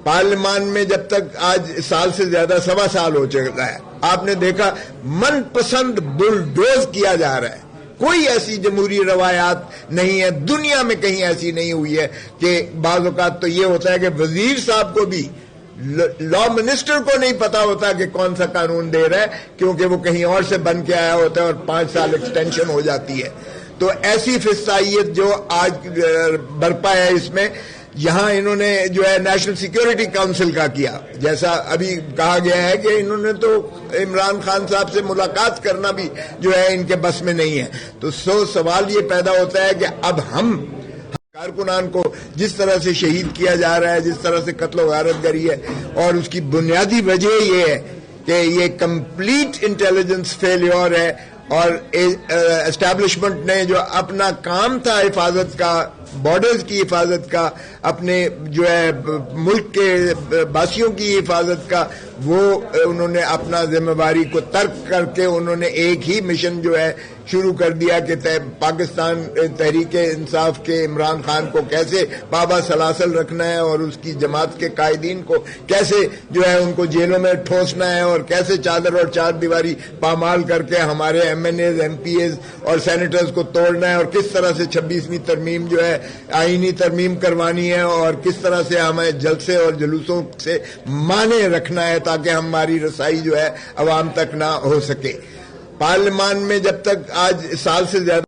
پارلیمان میں جب تک آج سال سے زیادہ 1.25 سال ہو چکا ہے، آپ نے دیکھا من پسند بلڈوز کیا جا رہا ہے. کوئی ایسی جمہوری روایات نہیں ہے، دنیا میں کہیں ایسی نہیں ہوئی ہے کہ بعض اوقات تو یہ ہوتا ہے کہ وزیر صاحب کو بھی لا منسٹر کو نہیں پتا ہوتا کہ کون سا قانون دے رہا ہے، کیونکہ وہ کہیں اور سے بن کے آیا ہوتا ہے اور 5 سال ایکسٹینشن ہو جاتی ہے. تو ایسی فسائیت جو آج برپا ہے اس میں، یہاں انہوں نے جو ہے نیشنل سیکیورٹی کونسل کا کیا، جیسا ابھی کہا گیا ہے کہ انہوں نے تو عمران خان صاحب سے ملاقات کرنا بھی جو ہے ان کے بس میں نہیں ہے. تو سوال یہ پیدا ہوتا ہے کہ اب ہم کارکنان کو جس طرح سے شہید کیا جا رہا ہے، جس طرح سے قتل و غارت گری ہے، اور اس کی بنیادی وجہ یہ ہے کہ یہ کمپلیٹ انٹیلیجنس فیلیور ہے، اور اسٹیبلشمنٹ نے جو اپنا کام تھا حفاظت کا، بارڈرز کی حفاظت کا، اپنے جو ہے ملک کے باسیوں کی حفاظت کا، وہ انہوں نے اپنا ذمہ داری کو ترک کر کے انہوں نے ایک ہی مشن جو ہے شروع کر دیا کہ پاکستان تحریک انصاف کے عمران خان کو کیسے بابا سلاسل رکھنا ہے، اور اس کی جماعت کے قائدین کو کیسے جو ہے ان کو جیلوں میں ٹھوسنا ہے، اور کیسے چادر اور چار دیواری پامال کر کے ہمارے MNAs, MPAs اور سینیٹرز کو توڑنا ہے، اور کس طرح سے 26ویں ترمیم جو ہے آئینی ترمیم کروانی ہے، اور کس طرح سے ہمیں جلسے اور جلوسوں سے مانے رکھنا ہے تاکہ ہماری رسائی جو ہے عوام تک نہ ہو سکے. پارلیمان میں جب تک آج سال سے زیادہ